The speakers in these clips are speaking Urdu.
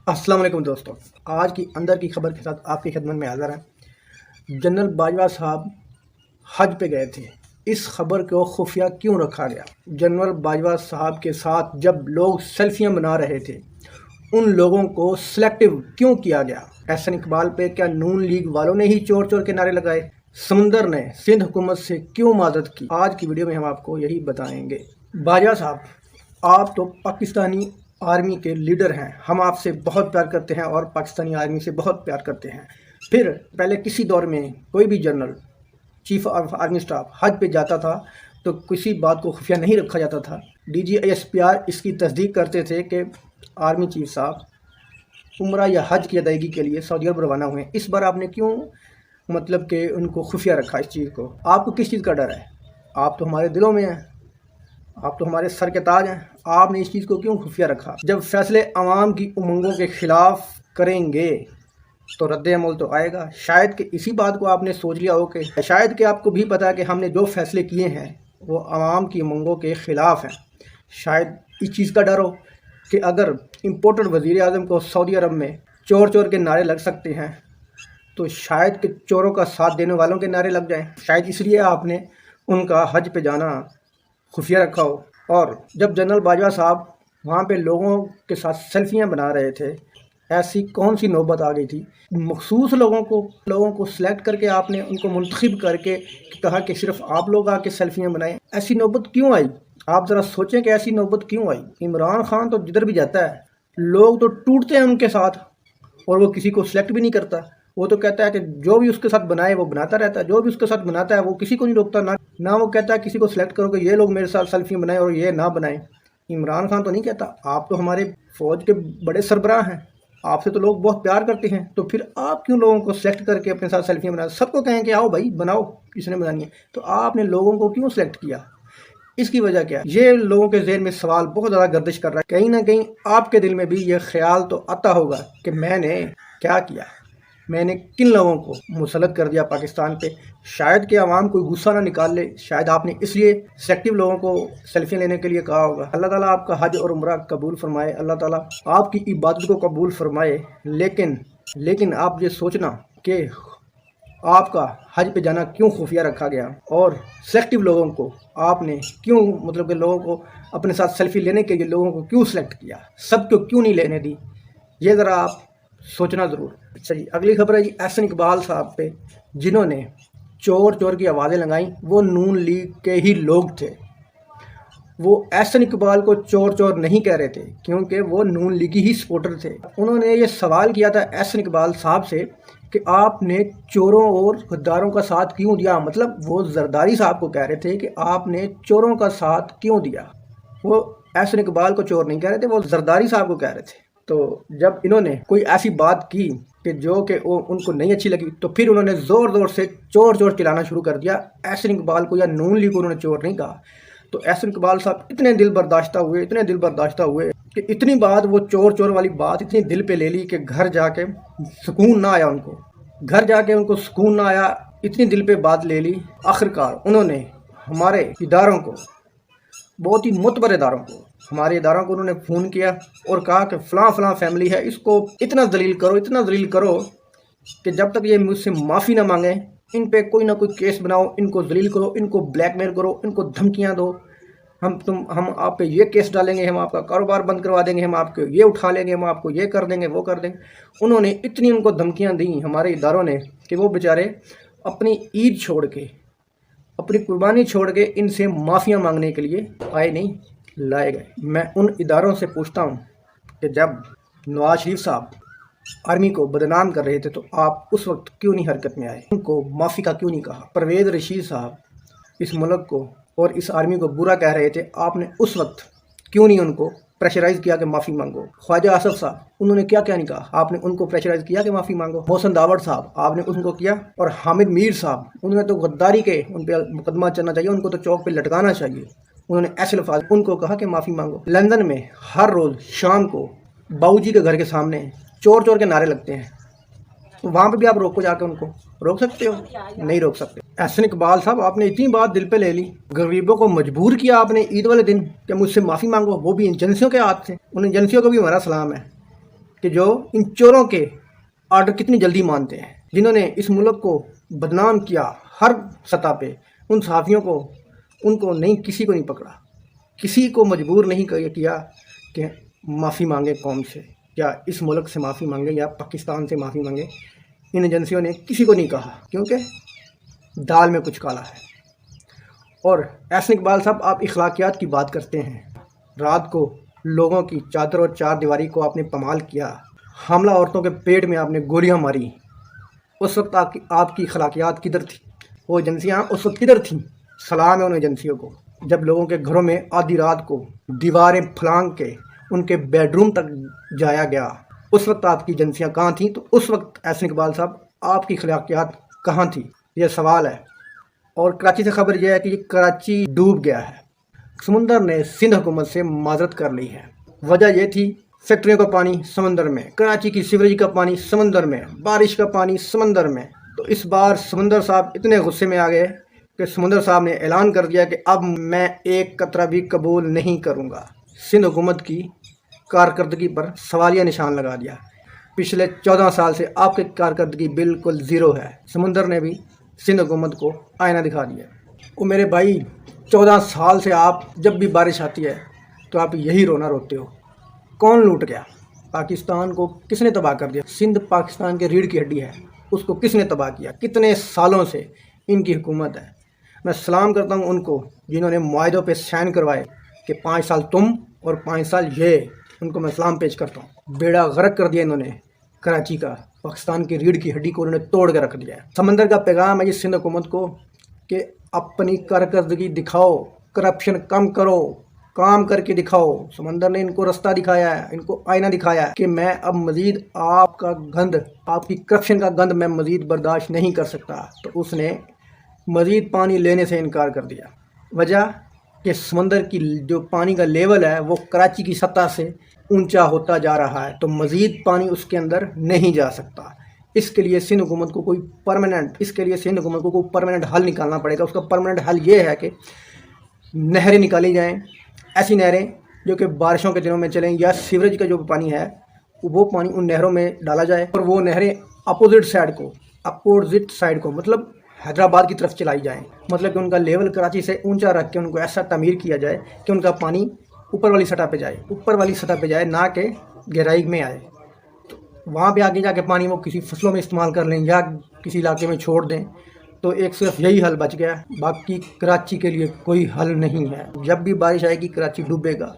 السلام علیکم دوستوں، آج کی اندر کی خبر کے ساتھ آپ کی خدمت میں حاضر ہیں۔ جنرل باجوہ صاحب حج پہ گئے تھے، اس خبر کو خفیہ کیوں رکھا گیا؟ جنرل باجوہ صاحب کے ساتھ جب لوگ سیلفیاں بنا رہے تھے ان لوگوں کو سلیکٹیو کیوں کیا گیا؟ احسن اقبال پہ کیا نون لیگ والوں نے ہی چور چور کے نعرے لگائے؟ سمندر نے سندھ حکومت سے کیوں معذرت کی؟ آج کی ویڈیو میں ہم آپ کو یہی بتائیں گے۔ باجوہ صاحب، آپ تو پاکستانی آرمی کے لیڈر ہیں، ہم آپ سے بہت پیار کرتے ہیں اور پاکستانی آرمی سے بہت پیار کرتے ہیں۔ پھر پہلے کسی دور میں کوئی بھی general, chief of army staff حج پہ جاتا تھا تو کسی بات کو خفیہ نہیں رکھا جاتا تھا۔ D G S P R اس کی تصدیق کرتے تھے کہ آرمی چیف صاحب عمرہ یا حج کی ادائیگی کے لیے سعودی عرب روانہ ہوئے ہیں۔ اس بار آپ نے کیوں کہ ان کو خفیہ رکھا؟ اس چیز کو آپ کو کس چیز کا ڈر ہے؟ آپ تو ہمارے دلوں میں ہیں، آپ تو ہمارے سر کے تاج ہیں، آپ نے اس چیز کو کیوں خفیہ رکھا؟ جب فیصلے عوام کی امنگوں کے خلاف کریں گے تو رد عمل تو آئے گا۔ شاید کہ اسی بات کو آپ نے سوچ لیا ہو کہ شاید کہ آپ کو بھی پتا ہے کہ ہم نے جو فیصلے کیے ہیں وہ عوام کی امنگوں کے خلاف ہیں۔ شاید اس چیز کا ڈر ہو کہ اگر امپورٹڈ وزیر اعظم کو سعودی عرب میں چور چور کے نعرے لگ سکتے ہیں تو شاید کہ چوروں کا ساتھ دینے والوں کے نعرے لگ جائیں۔ شاید اس لیے آپ نے ان کا حج پہ جانا خفیہ رکھا ہو۔ اور جب جنرل باجوہ صاحب وہاں پہ لوگوں کے ساتھ سیلفیاں بنا رہے تھے، ایسی کون سی نوبت آ گئی تھی؟ مخصوص لوگوں کو سلیکٹ کر کے آپ نے ان کو منتخب کر کے کہا کہ صرف آپ لوگ آ کے سیلفیاں بنائیں۔ ایسی نوبت کیوں آئی؟ آپ ذرا سوچیں کہ ایسی نوبت کیوں آئی؟ عمران خان تو جدھر بھی جاتا ہے لوگ تو ٹوٹتے ہیں ان کے ساتھ، اور وہ کسی کو سلیکٹ بھی نہیں کرتا۔ وہ تو کہتا ہے کہ جو بھی اس کے ساتھ بنائے وہ بناتا رہتا ہے، جو بھی اس کے ساتھ بناتا ہے وہ کسی کو نہیں روکتا، نہ وہ کہتا ہے کسی کو سلیکٹ کرو کہ یہ لوگ میرے ساتھ سیلفی بنائیں اور یہ نہ بنائیں۔ عمران خان تو نہیں کہتا۔ آپ تو ہمارے فوج کے بڑے سربراہ ہیں، آپ سے تو لوگ بہت پیار کرتے ہیں، تو پھر آپ کیوں لوگوں کو سلیکٹ کر کے اپنے ساتھ سیلفیاں بنائیں؟ سب کو کہیں کہ آؤ بھائی بناؤ، کس نے بنانی ہے، تو آپ نے لوگوں کو کیوں سلیکٹ کیا؟ اس کی وجہ کیا ہے؟ یہ لوگوں کے ذہن میں سوال بہت زیادہ گردش کر رہا ہے۔ کہیں نہ کہیں آپ کے دل میں بھی یہ خیال تو آتا ہوگا کہ میں نے کیا کیا، میں نے کن لوگوں کو مسلط کر دیا پاکستان پہ۔ شاید کہ عوام کوئی غصہ نہ نکال لے، شاید آپ نے اس لیے سلیکٹیو لوگوں کو سیلفی لینے کے لیے کہا ہوگا۔ اللہ تعالیٰ آپ کا حج اور عمرہ قبول فرمائے، اللہ تعالیٰ آپ کی عبادت کو قبول فرمائے۔ لیکن آپ یہ سوچنا کہ آپ کا حج پہ جانا کیوں خفیہ رکھا گیا، اور سلیکٹیو لوگوں کو آپ نے کیوں کہ لوگوں کو اپنے ساتھ سیلفی لینے کے لیے لوگوں کو کیوں سلیکٹ کیا، سب کو کیوں نہیں لینے دی، یہ ذرا آپ سوچنا ضرور۔ اچھا جی، اگلی خبر ہے جی احسن اقبال صاحب پہ، جنہوں نے چور چور کی آوازیں لگائیں وہ نون لیگ کے ہی لوگ تھے۔ وہ احسن اقبال کو چور چور نہیں کہہ رہے تھے کیونکہ وہ نون لیگی ہی سپورٹر تھے۔ انہوں نے یہ سوال کیا تھا احسن اقبال صاحب سے کہ آپ نے چوروں اور غداروں کا ساتھ کیوں دیا؟ مطلب وہ زرداری صاحب کو کہہ رہے تھے کہ آپ نے چوروں کا ساتھ کیوں دیا۔ وہ احسن اقبال کو چور نہیں کہہ رہے تھے، وہ زرداری صاحب کو کہہ رہے تھے۔ تو جب انہوں نے کوئی ایسی بات کی کہ جو کہ ان کو نہیں اچھی لگی تو پھر انہوں نے زور زور سے چور چور چلانا شروع کر دیا۔ احسن اقبال کو یا نون لیگ کو انہوں نے چور نہیں کہا۔ تو احسن اقبال صاحب اتنے دل برداشتہ ہوئے کہ اتنی بات، وہ چور چور والی بات اتنی دل پہ لے لی کہ گھر جا کے سکون نہ آیا ان کو سکون نہ آیا، اتنی دل پہ بات لے لی۔ آخرکار انہوں نے ہمارے اداروں کو، بہت ہی معتبر اداروں کو، ہمارے اداروں کو انہوں نے فون کیا اور کہا کہ فلاں فلاں فیملی ہے، اس کو اتنا ذلیل کرو کہ جب تک یہ مجھ سے معافی نہ مانگیں ان پہ کوئی نہ کوئی کیس بناؤ، ان کو ذلیل کرو، ان کو بلیک میل کرو، ان کو دھمکیاں دو، ہم آپ پہ یہ کیس ڈالیں گے، ہم آپ کا کاروبار بند کروا دیں گے، ہم آپ کو یہ اٹھا لیں گے، ہم آپ کو یہ کر دیں گے، وہ کر دیں گے۔ انہوں نے اتنی ان کو دھمکیاں دیں ہمارے اداروں نے کہ وہ بیچارے اپنی عید چھوڑ کے، اپنی قربانی چھوڑ کے ان سے معافیاں مانگنے کے لیے آئے نہیں، لائے گئے۔ میں ان اداروں سے پوچھتا ہوں کہ جب نواز شریف صاحب آرمی کو بدنام کر رہے تھے تو آپ اس وقت کیوں نہیں حرکت میں آئے؟ ان کو معافی کا کیوں نہیں کہا؟ پرویز رشید صاحب اس ملک کو اور اس آرمی کو برا کہہ رہے تھے، آپ نے اس وقت کیوں نہیں ان کو پریشرائز کیا کہ معافی مانگو؟ خواجہ آصف صاحب، انہوں نے کیا نہیں کہا، آپ نے ان کو پریشرائز کیا کہ معافی مانگو؟ محسن داوڑ صاحب، آپ نے ان کو کیا؟ اور حامد میر صاحب، انہوں نے تو غداری کے، ان پہ مقدمہ چلنا چاہیے، ان کو تو چوک پہ لٹکانا چاہیے۔ انہوں نے ایسے الفاظ ان کو کہا کہ معافی مانگو۔ لندن میں ہر روز شام کو باؤ جی کے گھر کے سامنے چور چور کے نعرے لگتے ہیں، وہاں پہ بھی آپ روکو، جا کے ان کو روک سکتے ہو؟ نہیں روک سکتے۔ احسن اقبال صاحب، آپ نے اتنی بات دل پہ لے لی، غریبوں کو مجبور کیا آپ نے عید والے دن کہ مجھ سے معافی مانگو، وہ بھی ایجنسیوں کے ہاتھ سے۔ ان ایجنسیوں کو بھی ہمارا سلام ہے کہ جو ان چوروں کے آرڈر کتنی جلدی مانتے ہیں، جنہوں نے اس ملک کو بدنام کیا ہر سطح پہ، ان صحافیوں کو، ان کو نہیں، کسی کو نہیں پکڑا، کسی کو مجبور نہیں کیا کہ معافی مانگے قوم سے، یا اس ملک سے معافی مانگے، یا پاکستان سے معافی مانگے۔ ان ایجنسیوں نے کسی کو نہیں کہا، کیونکہ دال میں کچھ کالا ہے۔ اور احسن اقبال صاحب، آپ اخلاقیات کی بات کرتے ہیں، رات کو لوگوں کی چادر اور چار دیواری کو آپ نے پامال کیا، حاملہ عورتوں کے پیٹ میں آپ نے گولیاں ماری، اس وقت آپ کی اخلاقیات کدھر تھی؟ وہ ایجنسیاں اس وقت کدھر تھیں؟ سلام ہے ان ایجنسیوں کو۔ جب لوگوں کے گھروں میں آدھی رات کو دیواریں پھلانگ کے ان کے بیڈ روم تک جایا گیا، اس وقت آپ کی ایجنسیاں کہاں تھیں؟ تو اس وقت احسن اقبال صاحب آپ کی اخلاقیات کہاں تھی؟ یہ سوال ہے۔ اور کراچی سے خبر یہ ہے کہ یہ کراچی ڈوب گیا ہے، سمندر نے سندھ حکومت سے معذرت کر لی ہے۔ وجہ یہ تھی فیکٹریوں کا پانی سمندر میں، کراچی کی سیوریج کا پانی سمندر میں، بارش کا پانی سمندر میں۔ تو اس بار سمندر صاحب اتنے غصے میں آ گئے کہ سمندر صاحب نے اعلان کر دیا کہ اب میں ایک قطرہ بھی قبول نہیں کروں گا۔ سندھ حکومت کی کارکردگی پر سوالیہ نشان لگا دیا۔ پچھلے 14 سال سے آپ کی کارکردگی بالکل زیرو ہے۔ سمندر نے بھی سندھ حکومت کو آئینہ دکھا دیا۔ وہ میرے بھائی، 14 سال سے آپ جب بھی بارش آتی ہے تو آپ یہی رونا روتے ہو۔ کون لوٹ گیا؟ پاکستان کو کس نے تباہ کر دیا؟ سندھ پاکستان کے ریڑھ کی ہڈی ہے، اس کو کس نے تباہ کیا؟ کتنے سالوں سے ان کی حکومت ہے۔ میں سلام کرتا ہوں ان کو جنہوں نے معاہدوں پہ سائن کروائے کہ 5 سال تم اور 5 سال یہ، ان کو میں سلام پیش کرتا ہوں۔ بیڑا غرق کر دیا انہوں نے کراچی کا، پاکستان کی ریڑھ کی ہڈی کو انہوں نے توڑ کے رکھ دیا ہے۔ سمندر کا پیغام ہے یہ سندھ حکومت کو کہ اپنی کارکردگی دکھاؤ، کرپشن کم کرو، کام کر کے دکھاؤ۔ سمندر نے ان کو رستہ دکھایا ہے، ان کو آئینہ دکھایا ہے کہ میں اب مزید آپ کا گند، آپ کی کرپشن کا گند میں مزید برداشت نہیں کر سکتا۔ تو اس نے مزید پانی لینے سے انکار کر دیا۔ وجہ کہ سمندر کی جو پانی کا لیول ہے وہ کراچی کی سطح سے اونچا ہوتا جا رہا ہے، تو مزید پانی اس کے اندر نہیں جا سکتا۔ اس کے لیے سندھ حکومت کو کوئی پرماننٹ حل نکالنا پڑے گا۔ اس کا پرماننٹ حل یہ ہے کہ نہریں نکالی جائیں، ایسی نہریں جو کہ بارشوں کے دنوں میں چلیں، یا سیوریج کا جو پانی ہے وہ پانی ان نہروں میں ڈالا جائے، اور وہ نہریں اپوزٹ سائڈ کو مطلب حیدرآباد کی طرف چلائی جائیں۔ مطلب کہ ان کا لیول کراچی سے اونچا رکھ کے ان کو ایسا تعمیر کیا جائے کہ ان کا پانی اوپر والی سطح پہ جائے، نہ کہ گہرائی میں آئے۔ تو وہاں پہ آگے جا کے پانی وہ کسی فصلوں میں استعمال کر لیں یا کسی علاقے میں چھوڑ دیں، تو ایک صرف یہی حل بچ گیا، باقی کراچی کے لیے کوئی حل نہیں ہے۔ جب بھی بارش آئے گی کراچی ڈوبے گا۔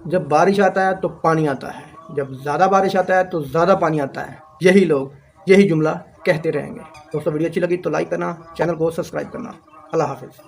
جب بارش آتا ہے تو پانی آتا ہے، جب زیادہ بارش آتا ہے تو زیادہ پانی آتا ہے۔ یہی لوگ یہی جملہ کہتے رہیں گے۔ دوستو، ویڈیو اچھی لگی تو لائک کرنا، چینل کو سبسکرائب کرنا۔ اللہ حافظ۔